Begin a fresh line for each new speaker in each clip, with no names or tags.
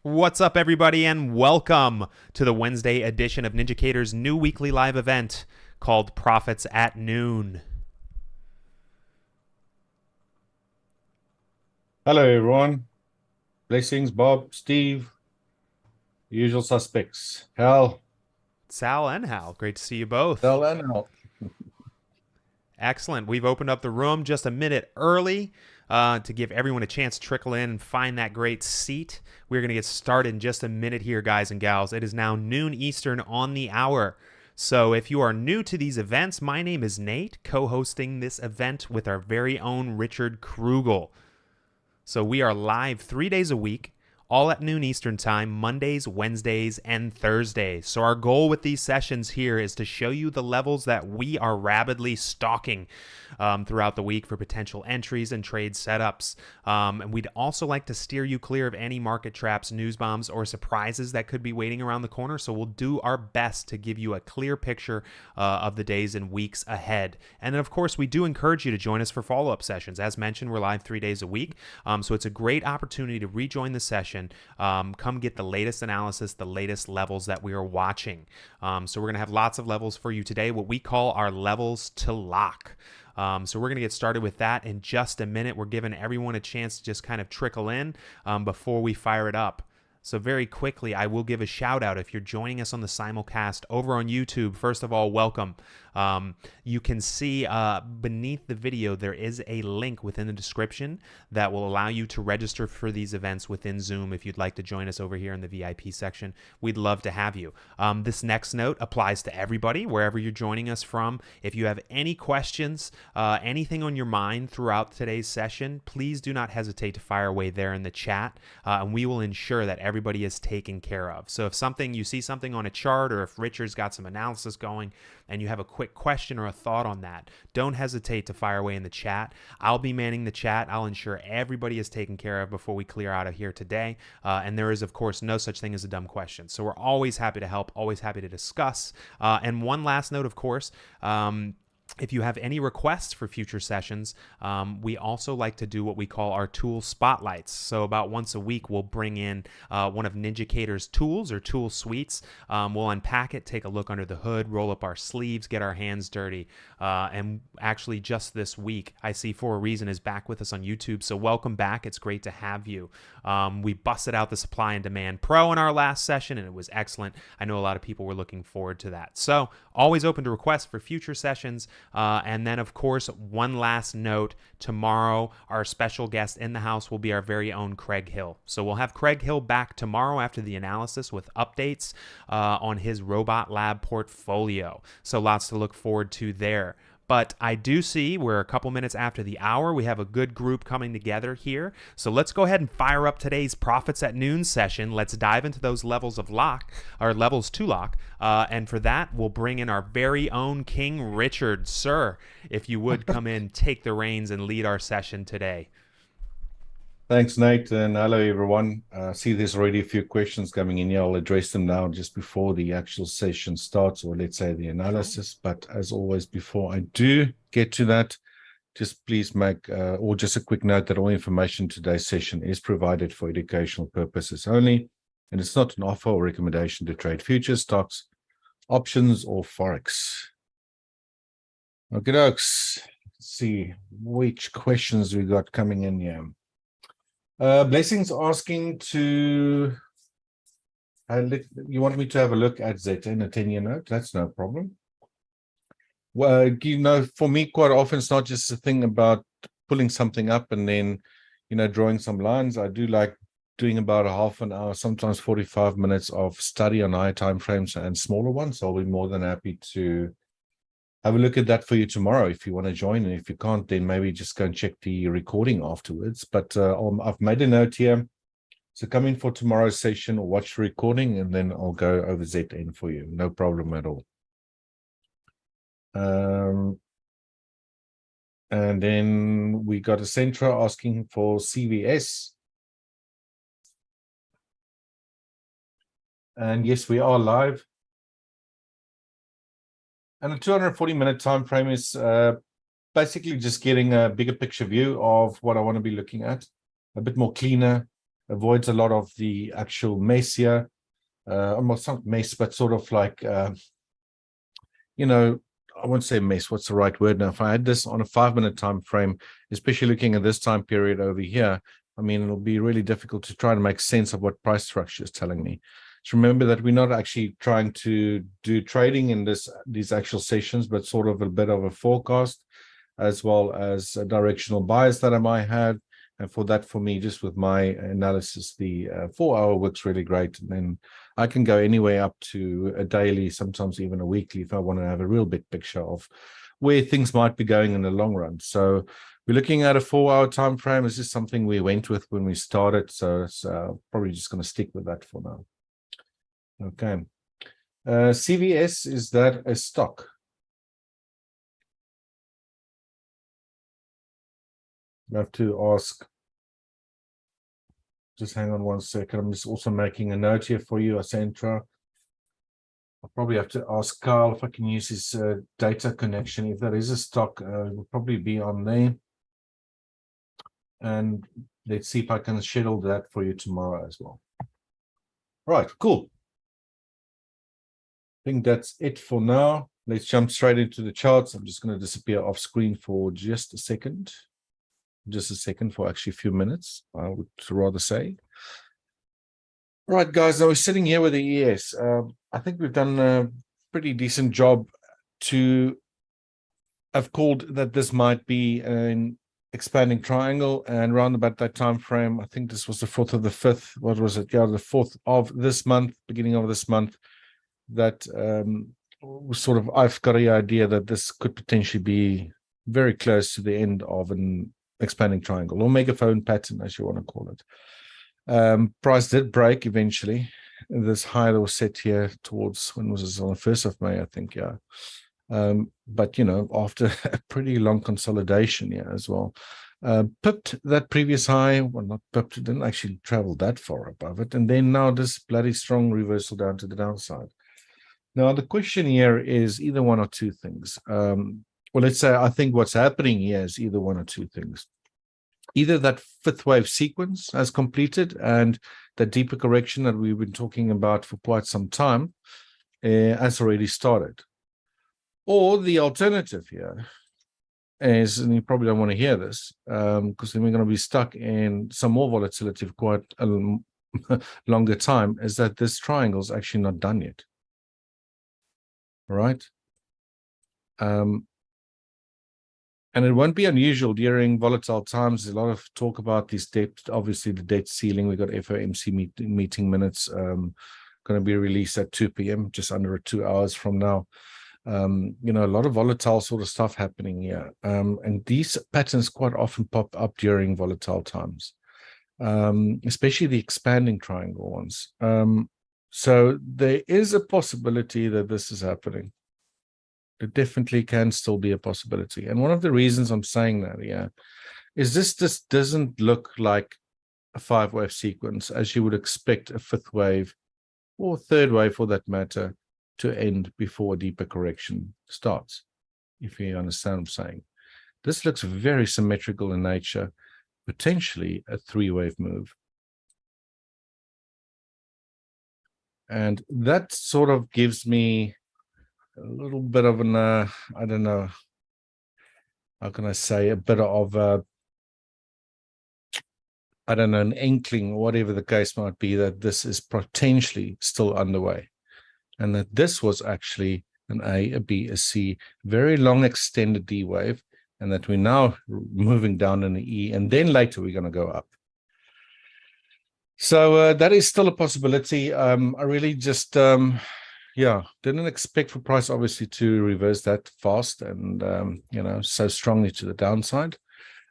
What's up, everybody, and welcome to the Wednesday edition of Ninjacators' new weekly live event called Profits at Noon.
Hello, everyone. Blessings, Bob, Steve, usual suspects. Hal.
Sal and Hal, great to see you both.
Hal and Hal.
Excellent. We've opened up the room just a minute early to give everyone a chance to trickle in and find that great seat. We're going to get started in just a minute here, guys and gals. It is now noon Eastern on the hour. So if you are new to these events, my name is Nate, co-hosting this event with our very own Richard Krugel. So we are live 3 days a week, all at noon Eastern time, Mondays, Wednesdays, and Thursdays. So our goal with these sessions here is to show you the levels that we are rapidly stalking throughout the week for potential entries and trade setups. And we'd also like to steer you clear of any market traps, news bombs, or surprises that could be waiting around the corner. So we'll do our best to give you a clear picture of the days and weeks ahead. And then, of course, we do encourage you to join us for follow-up sessions. As mentioned, we're live 3 days a week. So it's a great opportunity to rejoin the session. Come get the latest analysis, the latest levels that we are watching. So we're going to have lots of levels for you today, what we call our levels to lock. So we're going to get started with that in just a minute. We're giving everyone a chance to just kind of trickle in before we fire it up. So very quickly, I will give a shout out if you're joining us on the simulcast over on YouTube. First of all, welcome. You can see beneath the video, there is a link within the description that will allow you to register for these events within Zoom if you'd like to join us over here in the VIP section. We'd love to have you. This next note applies to everybody, wherever you're joining us from. If you have any questions, anything on your mind throughout today's session, please do not hesitate to fire away there in the chat, and we will ensure that everybody is taken care of. So if you see something on a chart, or if Richard's got some analysis going and you have a quick question or a thought on that, don't hesitate to fire away in the chat. I'll be manning the chat. I'll ensure everybody is taken care of before we clear out of here today. And there is, of course, no such thing as a dumb question. So we're always happy to help, always happy to discuss. And one last note, of course, if you have any requests for future sessions, we also like to do what we call our tool spotlights. So about once a week, we'll bring in one of Ninjacators' tools or tool suites. We'll unpack it, take a look under the hood, roll up our sleeves, get our hands dirty. And actually just this week, I See For a Reason is back with us on YouTube. So welcome back. It's great to have you. We busted out the Supply and Demand Pro in our last session, and it was excellent. I know a lot of people were looking forward to that. So always open to requests for future sessions. And then, of course, one last note, tomorrow our special guest in the house will be our very own Craig Hill. So we'll have Craig Hill back tomorrow after the analysis with updates on his robot lab portfolio. So lots to look forward to there. But I do see we're a couple minutes after the hour. We have a good group coming together here. So let's go ahead and fire up today's Profits at Noon session. Let's dive into those levels of lock, or levels to lock. And for that, we'll bring in our very own King Richard. Sir, if you would come in, take the reins and lead our session today.
Thanks, Nate, and hello, everyone. See, there's already a few questions coming in here. I'll address them now just before the actual session starts, or let's say the analysis. But as always, before I do get to that, just please make, or just a quick note that all information in today's session is provided for educational purposes only, and it's not an offer or recommendation to trade futures, stocks, options, or Forex. Okay, dokes. Let's see which questions we got coming in here. Blessings asking to, you want me to have a look at ZN, a 10-year note? That's no problem. Well, for me, quite often, it's not just a thing about pulling something up and then, drawing some lines. I do like doing about a half an hour, sometimes 45 minutes of study on higher time frames and smaller ones. So I'll be more than happy to have a look at that for you tomorrow if you want to join, and if you can't, then maybe just go and check the recording afterwards. But I've made a note here, so come in for tomorrow's session or watch the recording, and then I'll go over ZN for you. No problem at all. And then we got a Centra asking for CVS. And yes, we are live. And a 240-minute time frame is basically just getting a bigger picture view of what I want to be looking at, a bit more cleaner, avoids a lot of the actual mess here. Almost not mess, but sort of like, you know, I won't say mess. What's the right word now? If I had this on a 5-minute time frame, especially looking at this time period over here, I mean, it'll be really difficult to try to make sense of what price structure is telling me. So remember that we're not actually trying to do trading in these actual sessions, but sort of a bit of a forecast, as well as a directional bias that I might have. And for that, for me, just with my analysis, the 4-hour works really great. And then I can go anywhere up to a daily, sometimes even a weekly, if I want to have a real big picture of where things might be going in the long run. So we're looking at a 4-hour time frame. This is something we went with when we started. So it's probably just going to stick with that for now. Okay. CVS, is that a stock? I have to ask. Just hang on one second. I'm just also making a note here for you, Asentra. I'll probably have to ask Carl if I can use his data connection. If that is a stock, it will probably be on there. And let's see if I can schedule that for you tomorrow as well. Right, cool. I think that's it for now. Let's jump straight into the charts. I'm just going to disappear off screen for just a second. Just a second, for actually a few minutes, I would rather say. Right, guys, now we're sitting here with the ES. I think we've done a pretty decent job to have called that this might be an expanding triangle, and around about that time frame, I think this was the 4th or the 5th. What was it? Yeah, the 4th of this month, beginning of this month. That sort of, I've got the idea that this could potentially be very close to the end of an expanding triangle, or megaphone pattern, as you want to call it. Price did break eventually. This high that was set here towards, when was this, on the 1st of May, I think, yeah. But, you know, after a pretty long consolidation here as well. Pipped that previous high, well, not pipped, it didn't actually travel that far above it. And then now this bloody strong reversal down to the downside. Now, the question here is either one or two things. Well, let's say I think what's happening here is either one or two things. Either that 5th wave sequence has completed and the deeper correction that we've been talking about for quite some time has already started. Or the alternative here is, and you probably don't want to hear this, because then we're going to be stuck in some more volatility for quite a longer time, is that this triangle is actually not done yet. All right. And it won't be unusual during volatile times. There's a lot of talk about this debt, obviously the debt ceiling. We've got FOMC meeting minutes going to be released at 2 p.m., just under 2 hours from now. You know, a lot of volatile sort of stuff happening here. And these patterns quite often pop up during volatile times, especially the expanding triangle ones. So there is a possibility that this is happening. It definitely can still be a possibility. And one of the reasons I'm saying that, yeah, is this just doesn't look like a 5-wave sequence as you would expect a 5th wave or 3rd wave for that matter to end before a deeper correction starts, if you understand what I'm saying. This looks very symmetrical in nature, potentially a 3-wave move. And that sort of gives me a little bit of an, I don't know, how can I say, a bit of, I don't know, an inkling, or whatever the case might be, that this is potentially still underway. And that this was actually an A, a B, a C, very long extended D wave, and that we're now moving down in the E, and then later we're going to go up. So that is still a possibility. I really just, yeah, didn't expect for price obviously to reverse that fast and, you know, so strongly to the downside.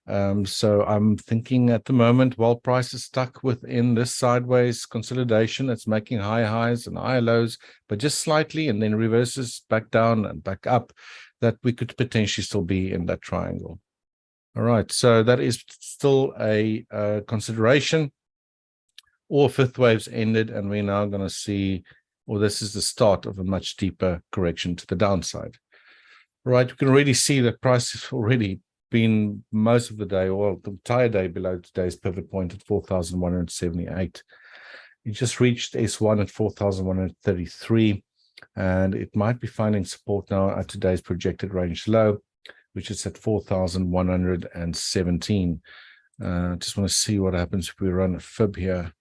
So I'm thinking at the moment, while price is stuck within this sideways consolidation, it's making high highs and high lows, but just slightly, and then reverses back down and back up, that we could potentially still be in that triangle. All right, so that is still a consideration. Or 5th waves ended, and we're now going to see, or this is the start of a much deeper correction to the downside. Right, we can already see that price is already been most of the day, or the entire day, below today's pivot point at 4,178. It just reached S1 at 4,133, and it might be finding support now at today's projected range low, which is at 4,117. Just want to see what happens if we run a fib here.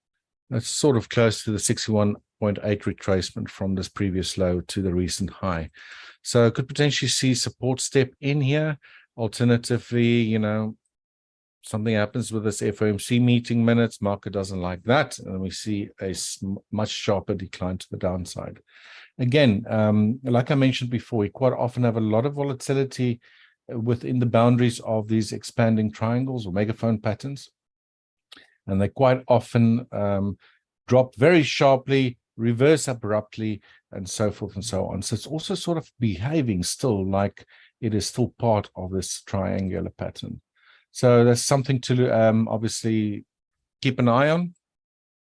That's sort of close to the 61.8 retracement from this previous low to the recent high. So could potentially see support step in here. Alternatively, something happens with this FOMC meeting minutes, market doesn't like that, and we see a much sharper decline to the downside. Again, like I mentioned before, we quite often have a lot of volatility within the boundaries of these expanding triangles or megaphone patterns, and they quite often drop very sharply, reverse abruptly, and so forth and so on. So it's also sort of behaving still like it is still part of this triangular pattern. So that's something to obviously keep an eye on,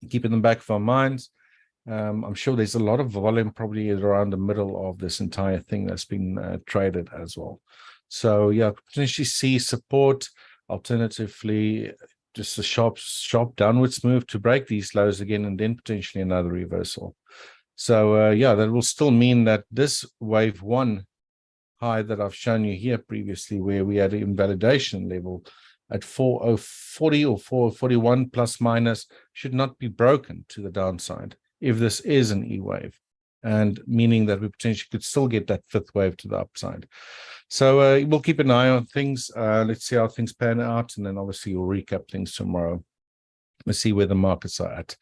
keep in the back of our minds. I'm sure there's a lot of volume probably around the middle of this entire thing that's been traded as well. So yeah, potentially see support. Alternatively, just a sharp downwards move to break these lows again, and then potentially another reversal. So yeah, that will still mean that this wave one high that I've shown you here previously, where we had an invalidation level at 4040 or 441 plus minus, should not be broken to the downside if this is an E wave, and meaning that we potentially could still get that fifth wave to the upside. So we'll keep an eye on things. Let's see how things pan out, and then obviously we'll recap things tomorrow. We'll see where the markets are at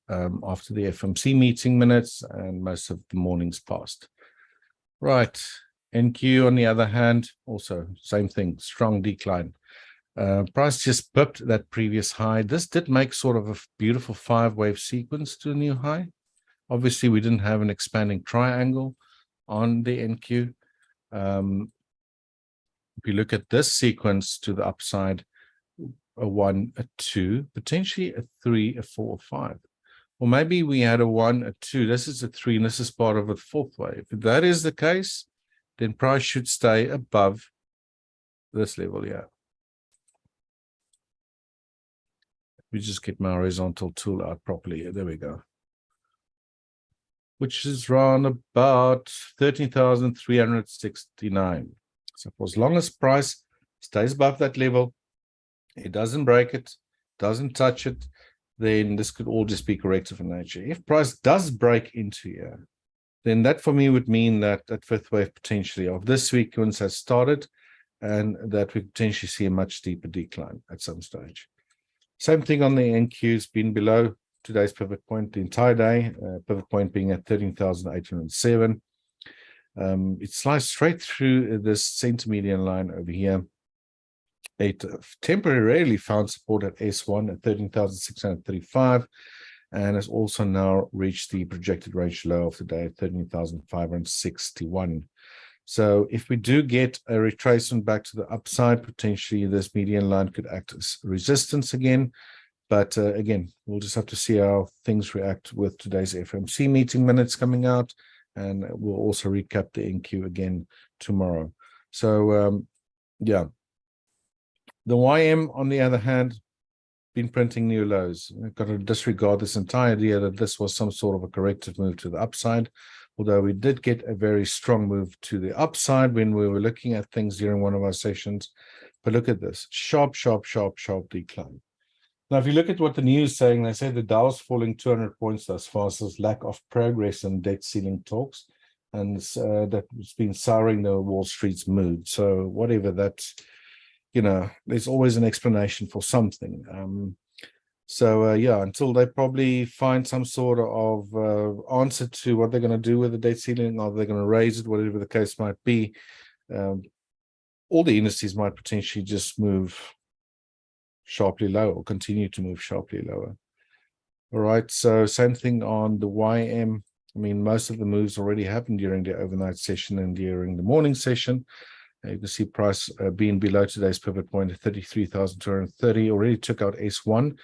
after the FOMC meeting minutes and most of the morning's past. Right. NQ, on the other hand, also same thing, strong decline. Price just pipped that previous high. This did make sort of a beautiful 5-wave sequence to a new high. Obviously, we didn't have an expanding triangle on the NQ. If you look at this sequence to the upside, a 1, a 2, potentially a 3, a 4, a 5. Or maybe we had a 1, a 2, this is a 3, and this is part of a 4th wave. If that is the case, then price should stay above this level here. We just get my horizontal tool out properly here. There we go. Which is around about 13,369. So for as long as price stays above that level, it doesn't break it, doesn't touch it, then this could all just be corrective in nature. If price does break into here, then that for me would mean that that fifth wave potentially of this sequence has started, and that we potentially see a much deeper decline at some stage. Same thing on the NQ's, been below today's pivot point the entire day, pivot point being at 13,807. It sliced straight through this center median line over here. It temporarily found support at S1 at 13,635, and has also now reached the projected range low of the day at 13,561. So if we do get a retracement back to the upside, potentially this median line could act as resistance again. But again, we'll just have to see how things react with today's FOMC meeting minutes coming out. And we'll also recap the NQ again tomorrow. So yeah, the YM, on the other hand, been printing new lows. We've got to disregard this entire idea that this was some sort of a corrective move to the upside, although we did get a very strong move to the upside when we were looking at things during one of our sessions. But look at this, sharp decline. Now, if you look at what the news is saying, they say the Dow's falling 200 points thus far, so there's lack of progress in debt ceiling talks, and that's been souring the Wall Street's mood. So whatever that, there's always an explanation for something. Yeah, until they probably find some sort of answer to what they're going to do with the debt ceiling, or they're going to raise it, whatever the case might be, all the indices might potentially just move sharply lower, or continue to move sharply lower. All right, so same thing on the YM. I mean, most of the moves already happened during the overnight session and during the morning session. You can see price being below today's pivot point at 33,230, already took out S1,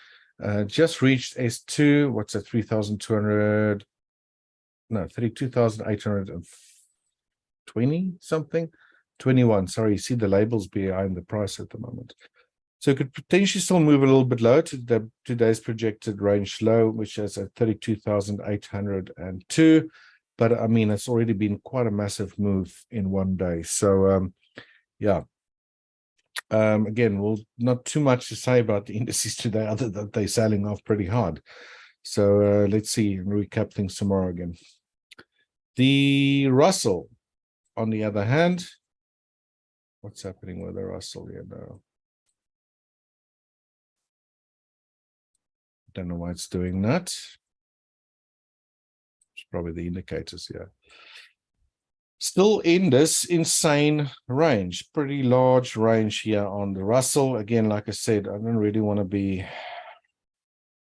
just reached S2. What's that? 3,200? No, 32,820 something. 21. Sorry, you see the labels behind the price at the moment. So it could potentially still move a little bit low to today's projected range low, which is at 32,802. But I mean, it's already been quite a massive move in one day. So yeah. Again, well, not too much to say about the indices today, other than they're selling off pretty hard. So let's see and recap things tomorrow again. The Russell, on the other hand, what's happening with the Russell here now? Don't know why it's doing that. It's probably the indicators here. Still in this insane range, pretty large range here on the Russell. Again, like I said, I don't really want to be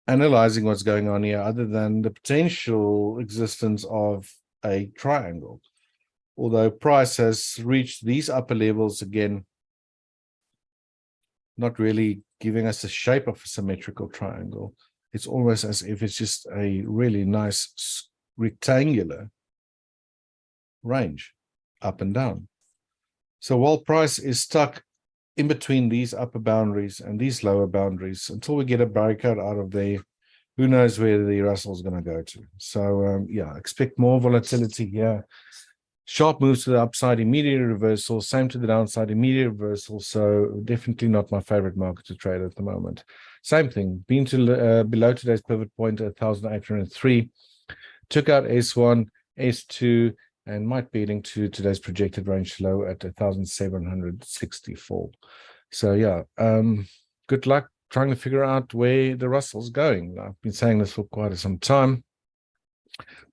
analyzing what's going on here other than the potential existence of a triangle. Although price has reached these upper levels again, not really giving us the shape of a symmetrical triangle. It's almost as if it's just a really nice rectangular range up and down. So while price is stuck in between these upper boundaries and these lower boundaries, until we get a breakout out of there, who knows where the Russell is going to go to. So yeah, expect more volatility here. Sharp moves to the upside, immediate reversal, same to the downside, immediate reversal. So definitely not my favorite market to trade at the moment. Same thing, been to below today's pivot point at 1,803, took out S1, S2, and might be heading to today's projected range low at 1,764. So yeah, good luck trying to figure out where the Russell's going. I've been saying this for quite some time.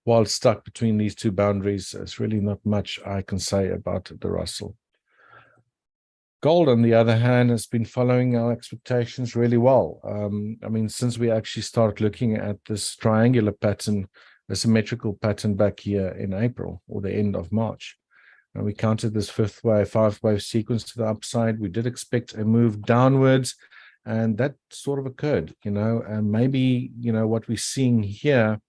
While stuck between these two boundaries, there's really not much I can say about the Russell. Gold, on the other hand, has been following our expectations really well. I mean, since we actually started looking at this triangular pattern, a symmetrical pattern back here in April or the end of March, and we counted this five-wave sequence to the upside. We did expect a move downwards, and that sort of occurred, you know, and maybe, you know, what we're seeing here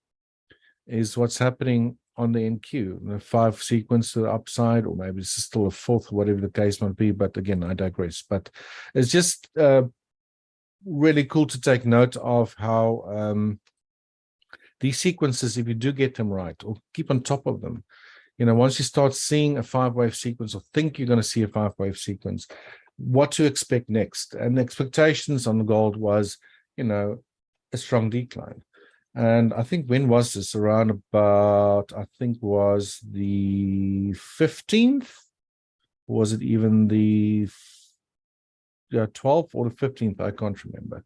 is what's happening on the NQ, the 5 sequence to the upside, or maybe this is still a 4th, whatever the case might be. But again, I digress. But it's just really cool to take note of how these sequences, if you do get them right or keep on top of them, you know, once you start seeing a 5-wave sequence or think you're going to see a 5-wave sequence, what to expect next. And the expectations on gold was, you know, a strong decline. And I think, when was this? Around about, I think, was the 15th? Or was it even the 12th or the 15th? I can't remember.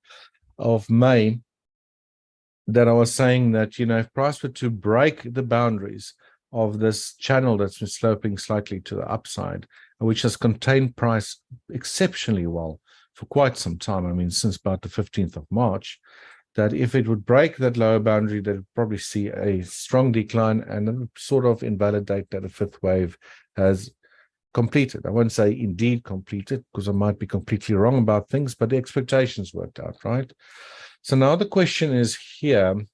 Of May, that I was saying that, you know, if price were to break the boundaries of this channel that's been sloping slightly to the upside, which has contained price exceptionally well for quite some time, I mean, since about the 15th of March, that if it would break that lower boundary, that would probably see a strong decline and sort of invalidate that a 5th wave has completed. I won't say indeed completed, because I might be completely wrong about things, but the expectations worked out, right? So now the question is here,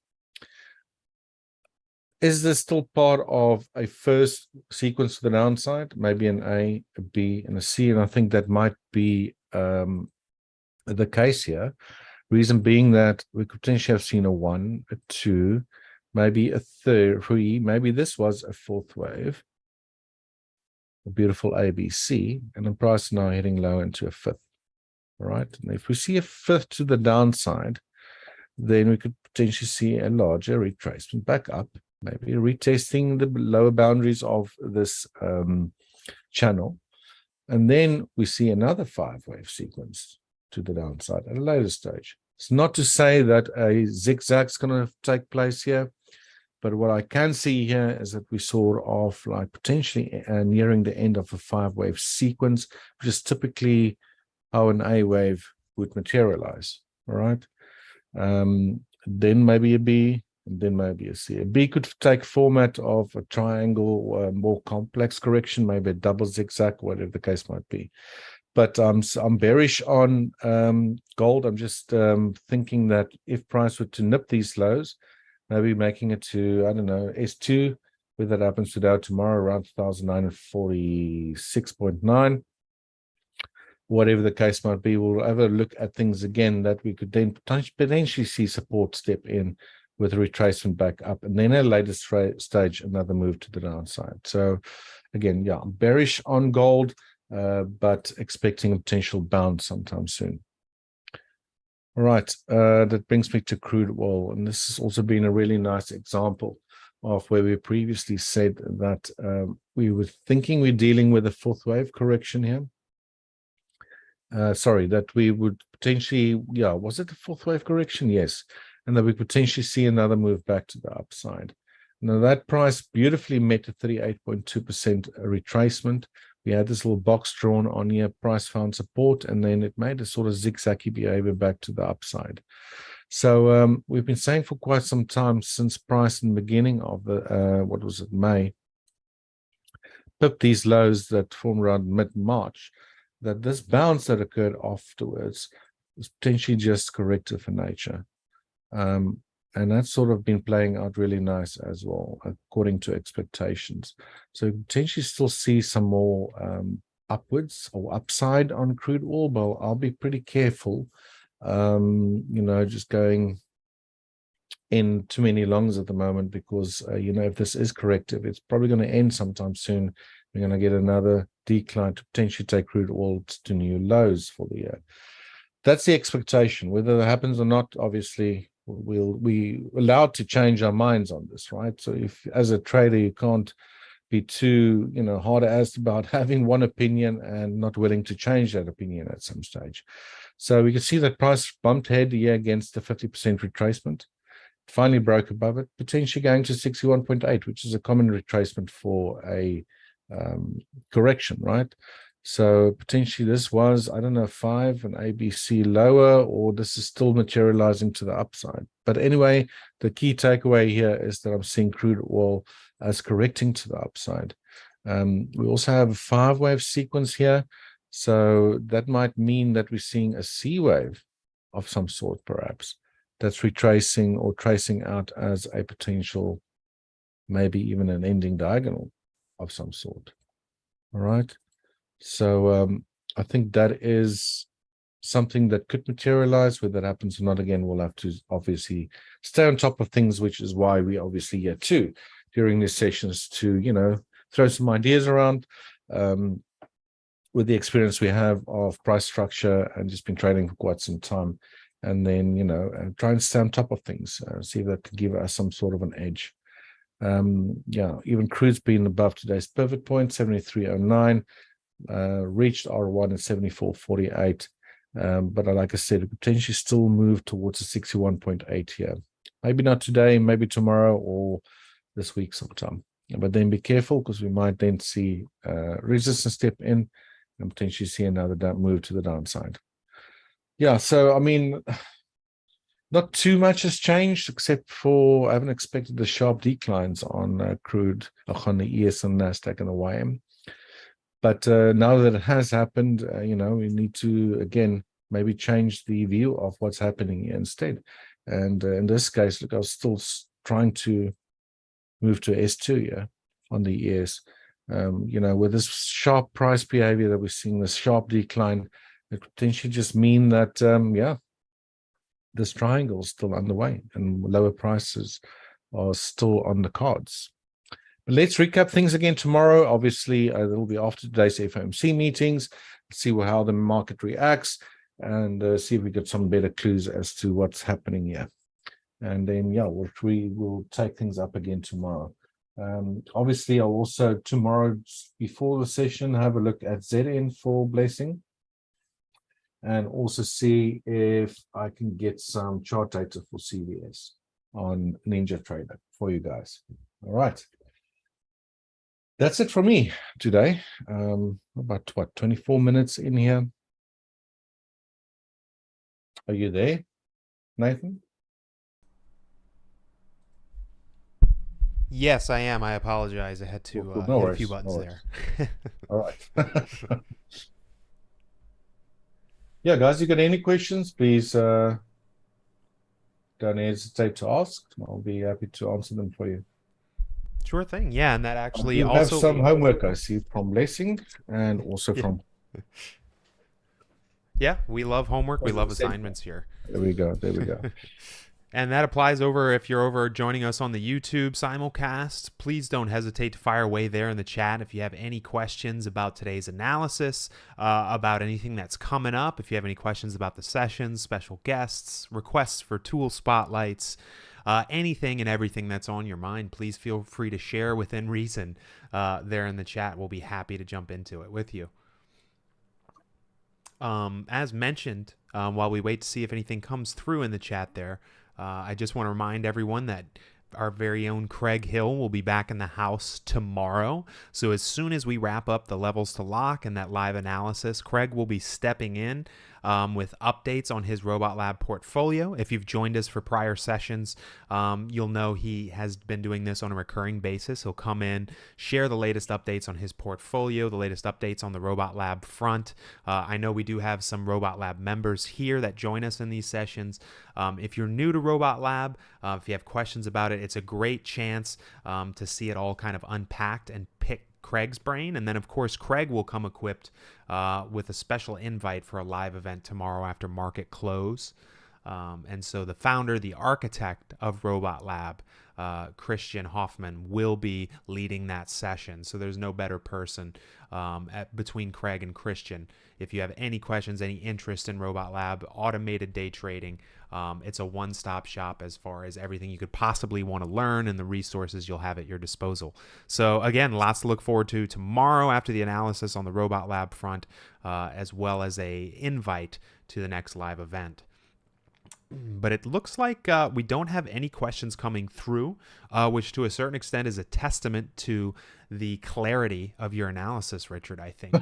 is this still part of a first sequence to the downside? Maybe an A, a B, and a C, and I think that might be the case here. Reason being that we could potentially have seen a 1, a 2, maybe a 3, maybe this was a 4th wave, a beautiful ABC, and the price now heading low into a 5th. All right, and if we see a 5th to the downside, then we could potentially see a larger retracement back up, maybe retesting the lower boundaries of this channel, and then we see another 5-wave sequence to the downside at a later stage. It's not to say that a zigzag is going to take place here, but what I can see here is that we sort of like potentially nearing the end of a 5-wave sequence, which is typically how an A wave would materialize. All right, then maybe a B, and then maybe a C. A B could take format of a triangle, more complex correction, maybe a double zigzag, whatever the case might be. But I'm bearish on gold. I'm just thinking that if price were to nip these lows, maybe making it to, I don't know, S2, Whether that happens today or tomorrow, around 1,946.9. Whatever the case might be, we'll have a look at things again that we could then potentially see support step in with a retracement back up, and then at a later stage, another move to the downside. So again, yeah, I'm bearish on gold, but expecting a potential bounce sometime soon. All right, that brings me to crude oil, and this has also been a really nice example of where we previously said that we were thinking we're dealing with a fourth wave correction here. Sorry, that we would potentially, yeah, was it a fourth wave correction? Yes. And that we potentially see another move back to the upside. Now that price beautifully met a 38.2% retracement. We had this little box drawn on here, price found support, and then it made a sort of zigzaggy behavior back to the upside. So we've been saying for quite some time since price in the beginning of the, what was it, May, pipped these lows that formed around mid-March, that this bounce that occurred afterwards was potentially just corrective in nature. And that's sort of been playing out really nice as well, according to expectations. So potentially still see some more upwards or upside on crude oil, but I'll be pretty careful, you know, just going in too many longs at the moment, because, you know, if this is corrective, it's probably going to end sometime soon. We're going to get another decline to potentially take crude oil to new lows for the year. That's the expectation. Whether that happens or not, obviously, we allowed to change our minds on this, right? So if, as a trader, you can't be too, you know, hard-assed about having one opinion and not willing to change that opinion at some stage. So we can see that price bumped head here against the 50% retracement. Finally broke above it, potentially going to 61.8, which is a common retracement for a correction, right? So potentially this was, I don't know, 5 and ABC lower, or this is still materializing to the upside. But anyway, the key takeaway here is that I'm seeing crude oil as correcting to the upside. We also have a 5-wave sequence here, so that might mean that we're seeing a C wave of some sort, perhaps, that's retracing or tracing out as a potential, maybe even an ending diagonal of some sort. All right. So I think that is something that could materialize. Whether that happens or not, again, we'll have to obviously stay on top of things, which is why we obviously here too during these sessions to, you know, throw some ideas around with the experience we have of price structure and just been trading for quite some time. And then, you know, try and stay on top of things, see if that could give us some sort of an edge. Yeah, even crude's been above today's pivot point, 73.09, reached R1 at 74.48. But like I said, potentially still move towards the 61.8 here. Maybe not today, maybe tomorrow or this week sometime. But then be careful, because we might then see resistance step in and potentially see another move to the downside. Yeah, so I mean, not too much has changed, except for I haven't expected the sharp declines on crude, on the ES and NASDAQ and the YM. But now that it has happened, you know, we need to, again, maybe change the view of what's happening here instead. And in this case, look, I was still trying to move to S2 here on the ES. You know, with this sharp price behavior that we're seeing, this sharp decline, it could potentially just mean that, yeah, this triangle is still underway and lower prices are still on the cards. But let's recap things again tomorrow. Obviously, it'll be after today's FOMC meetings. See how the market reacts and see if we get some better clues as to what's happening here. And then, yeah, we will take things up again tomorrow. Obviously, I'll also tomorrow, before the session, have a look at ZN for blessing, and also see if I can get some chart data for CVS on NinjaTrader for you guys. All right. That's it for me today. About what, 24 minutes in here. Are you there, Nathan?
Yes, I am. I apologize. I had to
No
hit a few buttons there.
All right. Yeah, guys, you got any questions, please don't hesitate to ask. I'll be happy to answer them for you.
Sure thing. Yeah, and that actually
You have
also
some homework, I see, from Blessing and also
yeah.
from.
Yeah, we love homework. We love assignments here.
There we go. There we go.
And that applies over if you're over joining us on the YouTube simulcast. Please don't hesitate to fire away there in the chat if you have any questions about today's analysis, about anything that's coming up. If you have any questions about the sessions, special guests, requests for tool spotlights, anything and everything that's on your mind, please feel free to share within reason there in the chat. We'll be happy to jump into it with you. As mentioned, while we wait to see if anything comes through in the chat there, I just want to remind everyone that our very own Craig Hill will be back in the house tomorrow. So as soon as we wrap up the levels to lock and that live analysis, Craig will be stepping in with updates on his Robot Lab portfolio. If you've joined us for prior sessions, you'll know he has been doing this on a recurring basis. He'll come in, share the latest updates on his portfolio, the latest updates on the Robot Lab front. I know we do have some Robot Lab members here that join us in these sessions. If you're new to Robot Lab, if you have questions about it, it's a great chance to see it all kind of unpacked and pick Craig's brain. And then, of course, Craig will come equipped with a special invite for a live event tomorrow after market close. And so the founder, the architect of Robot Lab, Christian Hoffman, will be leading that session. So there's no better person between Craig and Christian. If you have any questions, any interest in Robot Lab, automated day trading, it's a one-stop shop as far as everything you could possibly want to learn and the resources you'll have at your disposal. So again, lots to look forward to tomorrow after the analysis on the Robot Lab front, as well as a invite to the next live event. But it looks like we don't have any questions coming through, which to a certain extent is a testament to the clarity of your analysis, Richard, I think.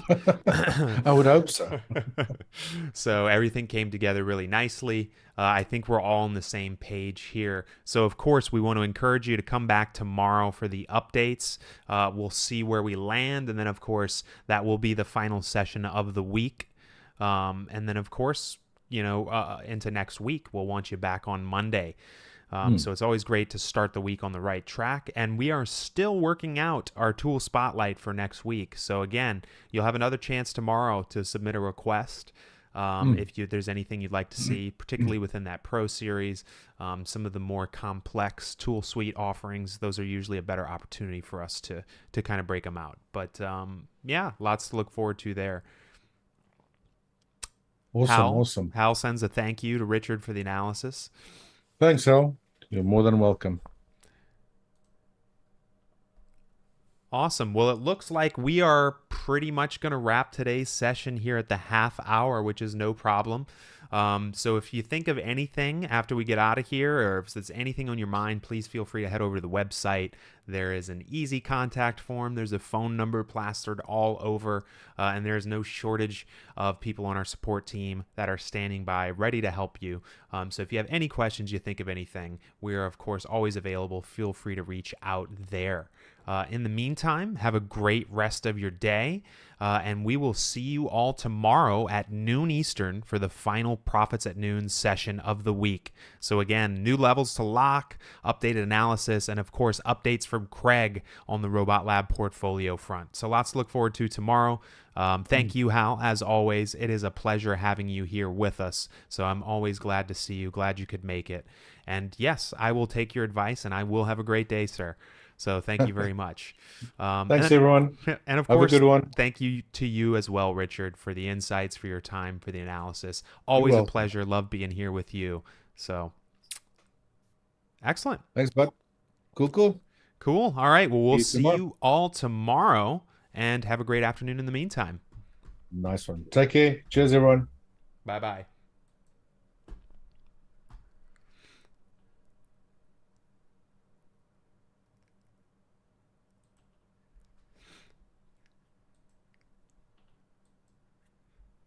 I would hope so.
So everything came together really nicely. I think we're all on the same page here. So, of course, we want to encourage you to come back tomorrow for the updates. We'll see where we land. And then, of course, that will be the final session of the week. And then, of course, into next week, we'll want you back on Monday. So it's always great to start the week on the right track. And we are still working out our tool spotlight for next week. So again, you'll have another chance tomorrow to submit a request. If there's anything you'd like to see, particularly within that Pro series, some of the more complex tool suite offerings, those are usually a better opportunity for us to kind of break them out. But yeah, lots to look forward to there.
Awesome.
Hal sends a thank you to Richard for the analysis.
Thanks, Hal. You're more than welcome.
Awesome. Well, it looks like we are pretty much going to wrap today's session here at the half hour, which is no problem. So if you think of anything after we get out of here, or if there's anything on your mind, please feel free to head over to the website. There is an easy contact form. There's a phone number plastered all over, and there's no shortage of people on our support team that are standing by ready to help you. So if you have any questions, you think of anything, we are, of course, always available. Feel free to reach out there. In the meantime, have a great rest of your day, and we will see you all tomorrow at noon Eastern for the final Profits at Noon session of the week. So again, new levels to lock, updated analysis, and of course, updates from Craig on the Robot Lab portfolio front. So lots to look forward to tomorrow. Thank you, Hal. As always, it is a pleasure having you here with us. So I'm always glad to see you, glad you could make it. And yes, I will take your advice, and I will have a great day, sir. So thank you very much.
Thanks, everyone.
And of
Have
course,
a good one.
thank you to you as well, Richard, for the insights, for your time, for the analysis. Always a pleasure. Love being here with you. So excellent.
Thanks, bud. Cool.
Cool. All right. Well, we'll see
tomorrow.
you all tomorrow, and have a great afternoon in the meantime.
Nice one. Take care. Cheers, everyone.
Bye-bye.